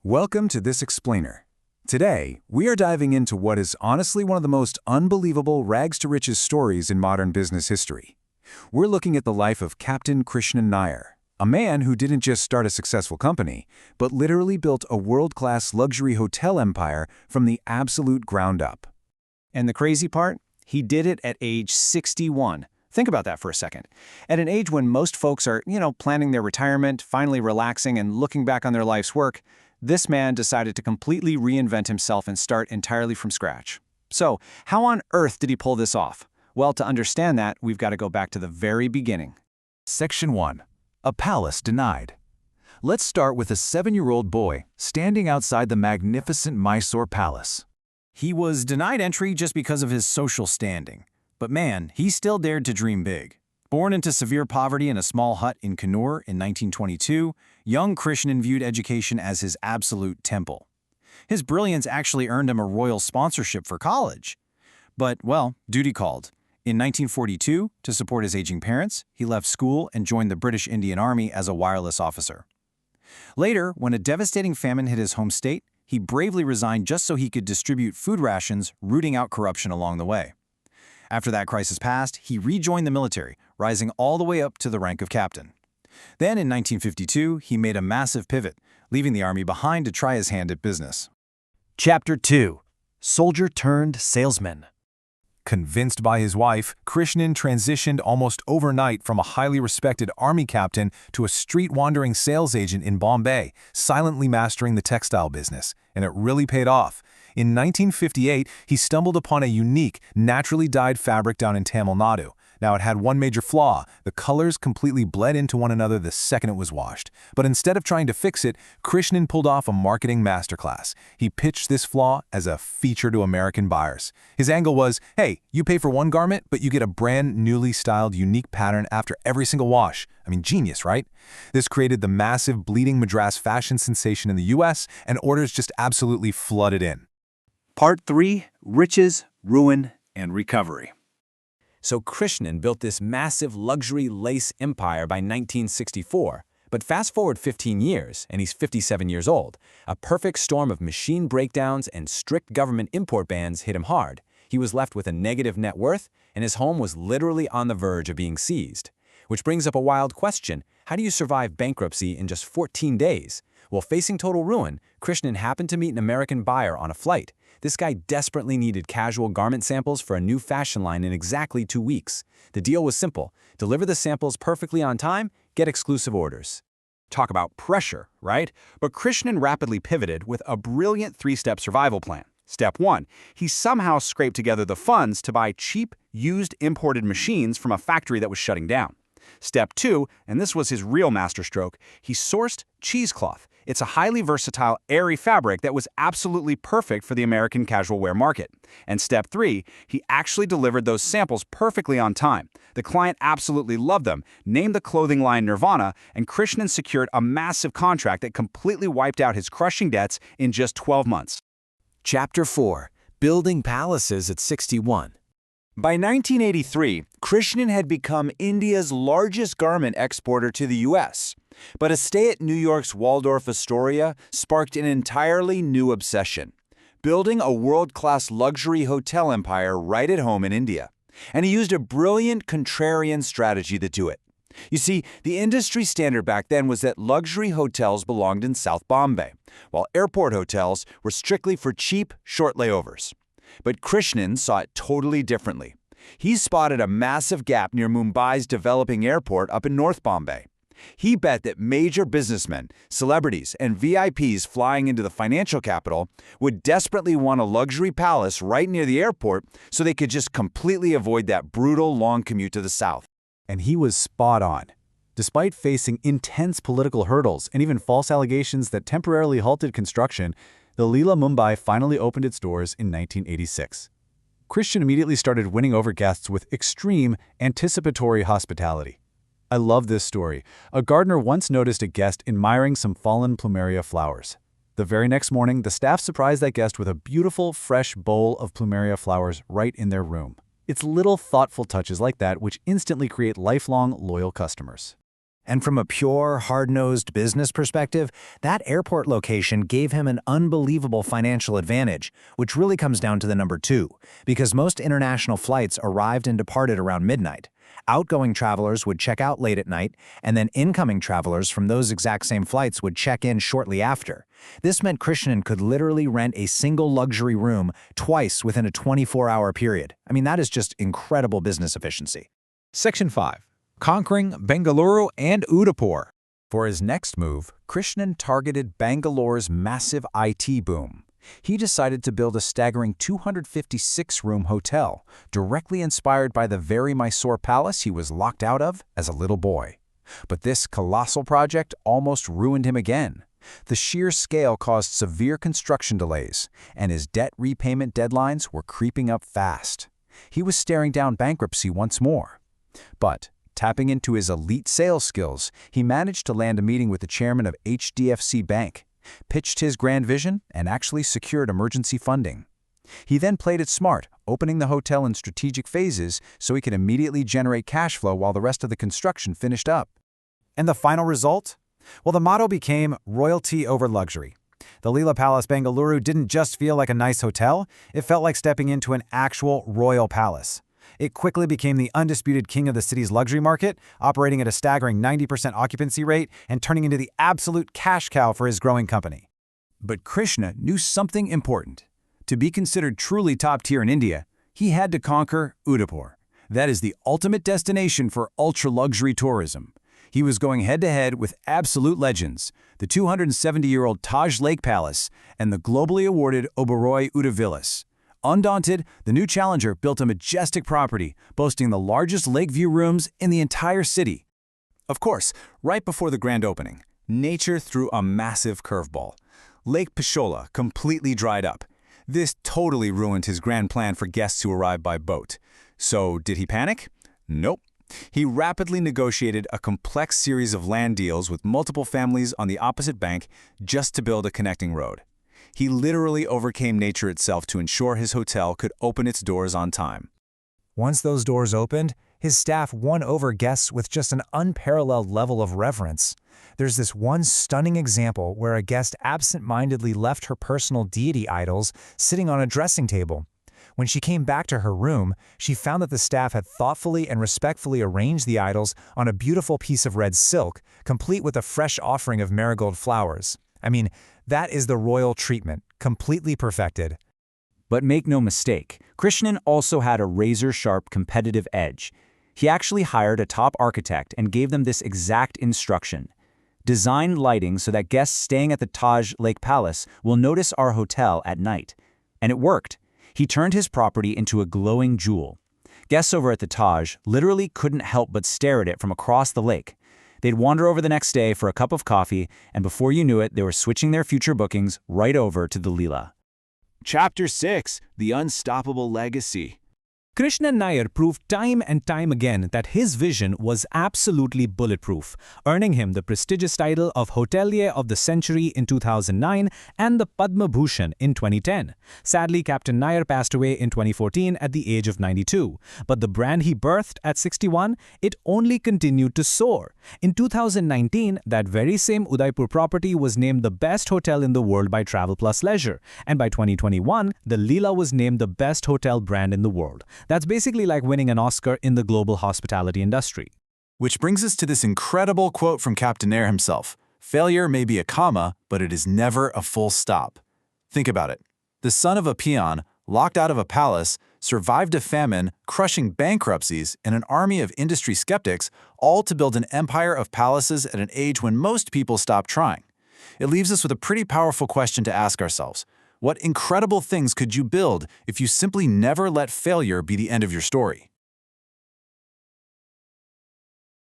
Welcome to This Explainer. Today, we are diving into what is honestly one of the most unbelievable rags-to-riches stories in modern business history. We're looking at the life of Captain Krishnan Nair, a man who didn't just start a successful company, but literally built a world-class luxury hotel empire from the absolute ground up. And the crazy part? He did it at age 61. Think about that for a second. At an age when most folks are, planning their retirement, finally relaxing and looking back on their life's work, this man decided to completely reinvent himself and start entirely from scratch. So, how on earth did he pull this off? Well, to understand that, we've got to go back to the very beginning. Section 1. A Palace Denied. Let's start with a 7-year-old boy standing outside the magnificent Mysore Palace. He was denied entry just because of his social standing. But man, he still dared to dream big. Born into severe poverty in a small hut in Kannur in 1922, young Krishnan viewed education as his absolute temple. His brilliance actually earned him a royal sponsorship for college. But, well, duty called. In 1942, to support his aging parents, he left school and joined the British Indian Army as a wireless officer. Later, when a devastating famine hit his home state, he bravely resigned just so he could distribute food rations, rooting out corruption along the way. After that crisis passed, he rejoined the military, rising all the way up to the rank of captain. Then in 1952, he made a massive pivot, leaving the army behind to try his hand at business. Chapter 2. Soldier turned salesman. Convinced by his wife, Krishnan transitioned almost overnight from a highly respected army captain to a street-wandering sales agent in Bombay, silently mastering the textile business, and it really paid off. In 1958, he stumbled upon a unique, naturally dyed fabric down in Tamil Nadu. Now, it had one major flaw: the colors completely bled into one another the second it was washed. But instead of trying to fix it, Krishnan pulled off a marketing masterclass. He pitched this flaw as a feature to American buyers. His angle was, hey, you pay for one garment, but you get a brand newly styled, unique pattern after every single wash. I mean, genius, right? This created the massive bleeding Madras fashion sensation in the US, and orders just absolutely flooded in. Part 3. Riches, Ruin, and Recovery. So Krishnan built this massive luxury lace empire by 1964. But fast forward 15 years, and he's 57 years old. A perfect storm of machine breakdowns and strict government import bans hit him hard. He was left with a negative net worth, and his home was literally on the verge of being seized. Which brings up a wild question: how do you survive bankruptcy in just 14 days? Well, facing total ruin, Krishnan happened to meet an American buyer on a flight. This guy desperately needed casual garment samples for a new fashion line in exactly 2 weeks. The deal was simple: deliver the samples perfectly on time, get exclusive orders. Talk about pressure, right? But Krishnan rapidly pivoted with a brilliant 3-step survival plan. Step 1, he somehow scraped together the funds to buy cheap, used imported machines from a factory that was shutting down. Step 2, and this was his real masterstroke, he sourced cheesecloth. It's a highly versatile, airy fabric that was absolutely perfect for the American casual wear market. And Step 3, he actually delivered those samples perfectly on time. The client absolutely loved them, named the clothing line Nirvana, and Krishnan secured a massive contract that completely wiped out his crushing debts in just 12 months. Chapter 4. Building palaces at 61. By 1983, Krishnan had become India's largest garment exporter to the U.S., but a stay at New York's Waldorf Astoria sparked an entirely new obsession: building a world-class luxury hotel empire right at home in India. And he used a brilliant contrarian strategy to do it. You see, the industry standard back then was that luxury hotels belonged in South Bombay, while airport hotels were strictly for cheap, short layovers. But Krishnan saw it totally differently. He spotted a massive gap near Mumbai's developing airport up in North Bombay. He bet that major businessmen, celebrities, and VIPs flying into the financial capital would desperately want a luxury palace right near the airport so they could just completely avoid that brutal long commute to the south. And he was spot on. Despite facing intense political hurdles and even false allegations that temporarily halted construction, the Leela Mumbai finally opened its doors in 1986. Krishnan immediately started winning over guests with extreme, anticipatory hospitality. I love this story. A gardener once noticed a guest admiring some fallen plumeria flowers. The very next morning, the staff surprised that guest with a beautiful, fresh bowl of plumeria flowers right in their room. It's little thoughtful touches like that which instantly create lifelong, loyal customers. And from a pure, hard-nosed business perspective, that airport location gave him an unbelievable financial advantage, which really comes down to the number 2, because most international flights arrived and departed around midnight. Outgoing travelers would check out late at night, and then incoming travelers from those exact same flights would check in shortly after. This meant Krishnan could literally rent a single luxury room twice within a 24-hour period. I mean, that is just incredible business efficiency. Section 5. Conquering Bengaluru and Udaipur. For his next move, Krishnan targeted Bangaluru's massive IT boom. He decided to build a staggering 256-room hotel, directly inspired by the very Mysore palace he was locked out of as a little boy. But this colossal project almost ruined him again. The sheer scale caused severe construction delays, and his debt repayment deadlines were creeping up fast. He was staring down bankruptcy once more. But tapping into his elite sales skills, he managed to land a meeting with the chairman of HDFC Bank, pitched his grand vision, and actually secured emergency funding. He then played it smart, opening the hotel in strategic phases so he could immediately generate cash flow while the rest of the construction finished up. And the final result? Well, the motto became royalty over luxury. The Leela Palace Bengaluru didn't just feel like a nice hotel, it felt like stepping into an actual royal palace. It quickly became the undisputed king of the city's luxury market, operating at a staggering 90% occupancy rate and turning into the absolute cash cow for his growing company. But Krishna knew something important. To be considered truly top-tier in India, he had to conquer Udaipur. That is the ultimate destination for ultra-luxury tourism. He was going head-to-head with absolute legends, the 270-year-old Taj Lake Palace and the globally awarded Oberoi Udavillas. Undaunted, the new challenger built a majestic property, boasting the largest lakeview rooms in the entire city. Of course, right before the grand opening, nature threw a massive curveball. Lake Pishola completely dried up. This totally ruined his grand plan for guests who arrived by boat. So, did he panic? Nope. He rapidly negotiated a complex series of land deals with multiple families on the opposite bank just to build a connecting road. He literally overcame nature itself to ensure his hotel could open its doors on time. Once those doors opened, his staff won over guests with just an unparalleled level of reverence. There's this one stunning example where a guest absent-mindedly left her personal deity idols sitting on a dressing table. When she came back to her room, she found that the staff had thoughtfully and respectfully arranged the idols on a beautiful piece of red silk, complete with a fresh offering of marigold flowers. I mean, that is the royal treatment, completely perfected. But make no mistake, Krishnan also had a razor-sharp competitive edge. He actually hired a top architect and gave them this exact instruction. Design lighting so that guests staying at the Taj Lake Palace will notice our hotel at night. And it worked. He turned his property into a glowing jewel. Guests over at the Taj literally couldn't help but stare at it from across the lake. They'd wander over the next day for a cup of coffee, and before you knew it, they were switching their future bookings right over to the Leela. Chapter 6. The Unstoppable Legacy. Krishnan Nair proved time and time again that his vision was absolutely bulletproof, earning him the prestigious title of Hotelier of the Century in 2009 and the Padma Bhushan in 2010. Sadly, Captain Nair passed away in 2014 at the age of 92. But the brand he birthed at 61, it only continued to soar. In 2019, that very same Udaipur property was named the best hotel in the world by Travel Plus Leisure. And by 2021, the Leela was named the best hotel brand in the world. That's basically like winning an Oscar in the global hospitality industry. Which brings us to this incredible quote from Captain Nair himself. Failure may be a comma, but it is never a full stop. Think about it. The son of a peon, locked out of a palace, survived a famine, crushing bankruptcies, and an army of industry skeptics, all to build an empire of palaces at an age when most people stopped trying. It leaves us with a pretty powerful question to ask ourselves. What incredible things could you build if you simply never let failure be the end of your story?